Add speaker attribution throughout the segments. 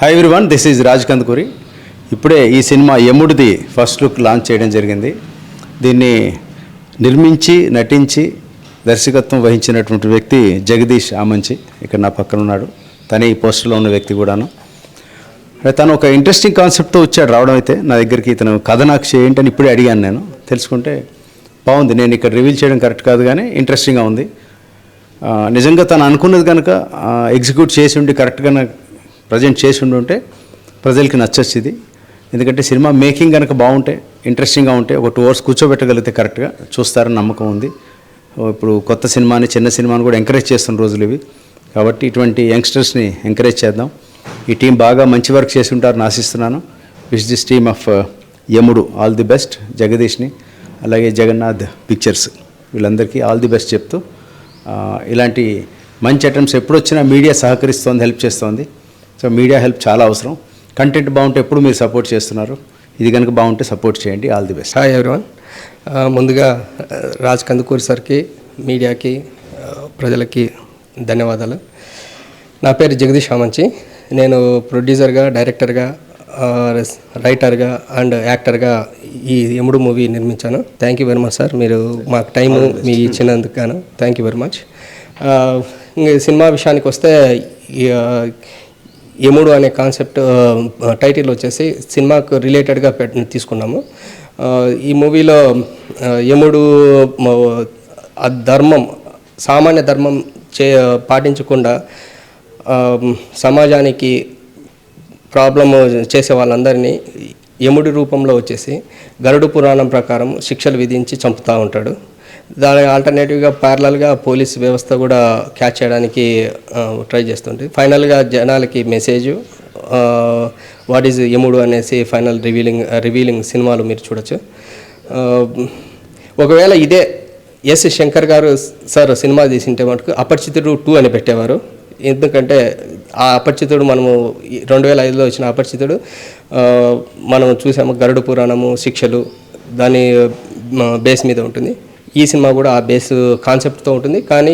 Speaker 1: Hi everyone, this is Raj Kandukuri. ఇప్పుడే ఈ cinema యముడిది first look launch చేయడం జరిగింది. దీన్ని నిర్మించి నటించి దర్శకత్వం వహించినటువంటి వ్యక్తి జగదీష్ ఆమంచి, ఇక్కడ నా పక్కన ఉన్నాడు. తనే ఈ పోస్టర్లో ఉన్న వ్యక్తి కూడాను. తను ఒక ఇంట్రెస్టింగ్ కాన్సెప్ట్తో వచ్చాడు రావడం. అయితే నా దగ్గరికి ఇతను కథ నాకు ఏంటని ఇప్పుడే అడిగాను. నేను తెలుసుకుంటే బాగుంది. నేను ఇక్కడ రివీల్ చేయడం కరెక్ట్ కాదు, కానీ ఇంట్రెస్టింగ్గా ఉంది. నిజంగా తను అనుకున్నది కనుక ఎగ్జిక్యూట్ చేసి ఉండి కరెక్ట్గా ప్రజెంట్ చేసి ఉంటే ప్రజలకి నచ్చచ్చు ఇది. ఎందుకంటే సినిమా మేకింగ్ కనుక బాగుంటే, ఇంట్రెస్టింగ్గా ఉంటే, ఒక 2 hours కూర్చోబెట్టగలిగితే కరెక్ట్గా చూస్తారని నమ్మకం ఉంది. ఇప్పుడు కొత్త సినిమాని, చిన్న సినిమాని కూడా ఎంకరేజ్ చేస్తున్న రోజులు ఇవి. కాబట్టి ఇటువంటి యంగ్స్టర్స్ని ఎంకరేజ్ చేద్దాం. ఈ టీం బాగా మంచి వర్క్ చేసి ఉంటారని ఆశిస్తున్నాను. విష్ దిస్ టీమ్ ఆఫ్ యముడు ఆల్ ది బెస్ట్. జగదీష్ని, అలాగే జగన్నాథ్ పిక్చర్స్, వీళ్ళందరికీ ఆల్ ది బెస్ట్ చెప్తూ, ఇలాంటి మంచి అటెంప్ట్స్ ఎప్పుడు వచ్చినా మీడియా సహకరిస్తోంది, హెల్ప్ చేస్తోంది. సో మీడియా హెల్ప్ చాలా అవసరం. కంటెంట్ బాగుంటే ఎప్పుడు మీరు సపోర్ట్ చేస్తున్నారు, ఇది కనుక బాగుంటే సపోర్ట్ చేయండి. All the best.
Speaker 2: Hi everyone. ముందుగా రాజ్ కందుకూరి సార్కి, మీడియాకి, ప్రజలకి ధన్యవాదాలు. నా పేరు జగదీష్ ఆమంచి. నేను ప్రొడ్యూసర్గా, డైరెక్టర్గా, రైటర్గా అండ్ యాక్టర్గా ఈ యముడు మూవీ నిర్మించాను. Thank you very much sir. మీరు మాకు టైం మీ ఇచ్చినందుకు గాను thank you very much. Cinema విషయానికి వస్తే, యముడు అనే కాన్సెప్ట్ టైటిల్ వచ్చేసి సినిమాకు రిలేటెడ్గా తీసుకున్నాము. ఈ మూవీలో యముడు ధర్మం, సామాన్య ధర్మం పాటించకుండా సమాజానికి ప్రాబ్లమ్ చేసే వాళ్ళందరినీ యముడి రూపంలో వచ్చేసి గరుడు పురాణం ప్రకారం శిక్షలు విధించి చంపుతూ ఉంటాడు. దాని ఆల్టర్నేటివ్గా ప్యారలల్గా పోలీస్ వ్యవస్థ కూడా క్యాచ్ చేయడానికి ట్రై చేస్తుంది. ఫైనల్గా జనాలకి మెసేజ్ వాట్ ఈజ్ యముడు అనేసి ఫైనల్ రివీలింగ్ సినిమాలు మీరు చూడొచ్చు. ఒకవేళ ఇదే ఎస్ శంకర్ గారు సార్ సినిమా తీసింటే మటుకు అపరిచితుడు 2 అని పెట్టేవారు. ఎందుకంటే ఆ అపరిచితుడు మనము 2005లో వచ్చిన అపరిచితుడు మనం చూసాము. గరుడు పురాణము, శిక్షలు దాని బేస్ మీద ఉంటుంది. ఈ సినిమా కూడా ఆ బేస్ కాన్సెప్ట్తో ఉంటుంది, కానీ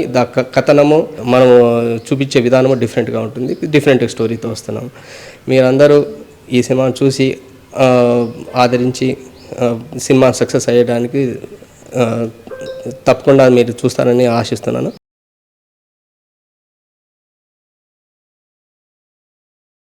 Speaker 2: కథనము మనం చూపించే విధానము డిఫరెంట్గా ఉంటుంది. డిఫరెంట్ స్టోరీతో వస్తున్నాము. మీరందరూ ఈ సినిమాను చూసి ఆదరించి సినిమా సక్సెస్ అయ్యడానికి తప్పకుండా మీరు చూస్తారని ఆశిస్తున్నాను.